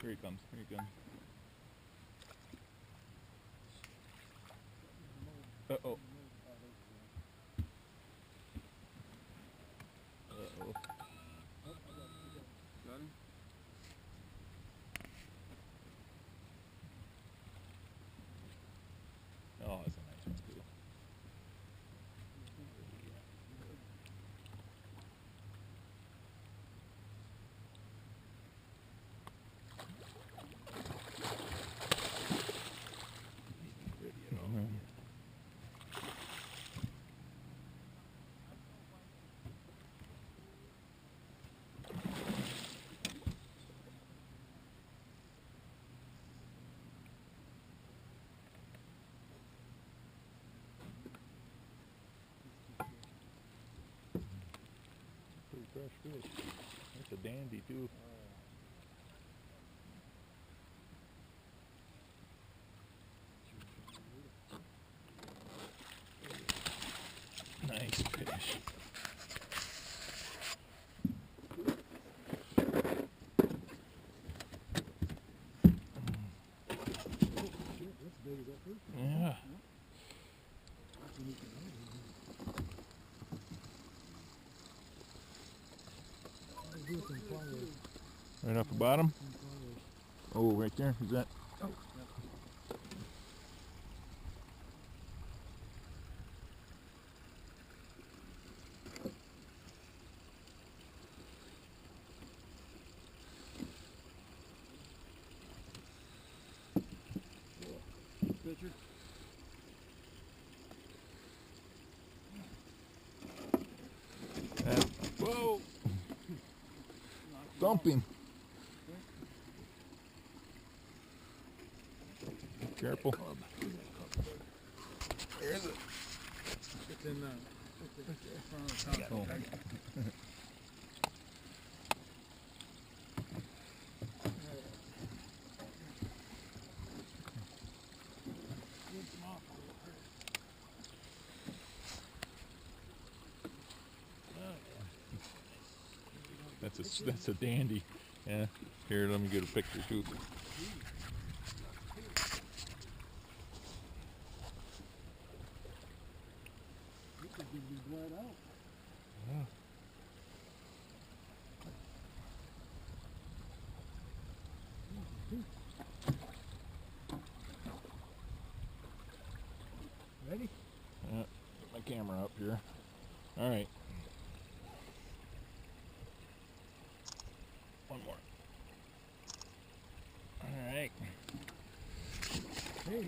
Here he comes. Here he comes. Uh-oh. Uh-oh. Got him? Oh, that's a nice one, too. Pretty fresh fish. That's a dandy, too. Nice fish. Yeah. Right off the bottom? Oh, right there. Is that? Oh. Picture? Whoa! Thumping. Careful. Where is it? It's in the front of the top. Oh. That's a dandy. Yeah. Here, let me get a picture too. Yeah. Ready? Get my camera up here. All right. One more. All right. Hey.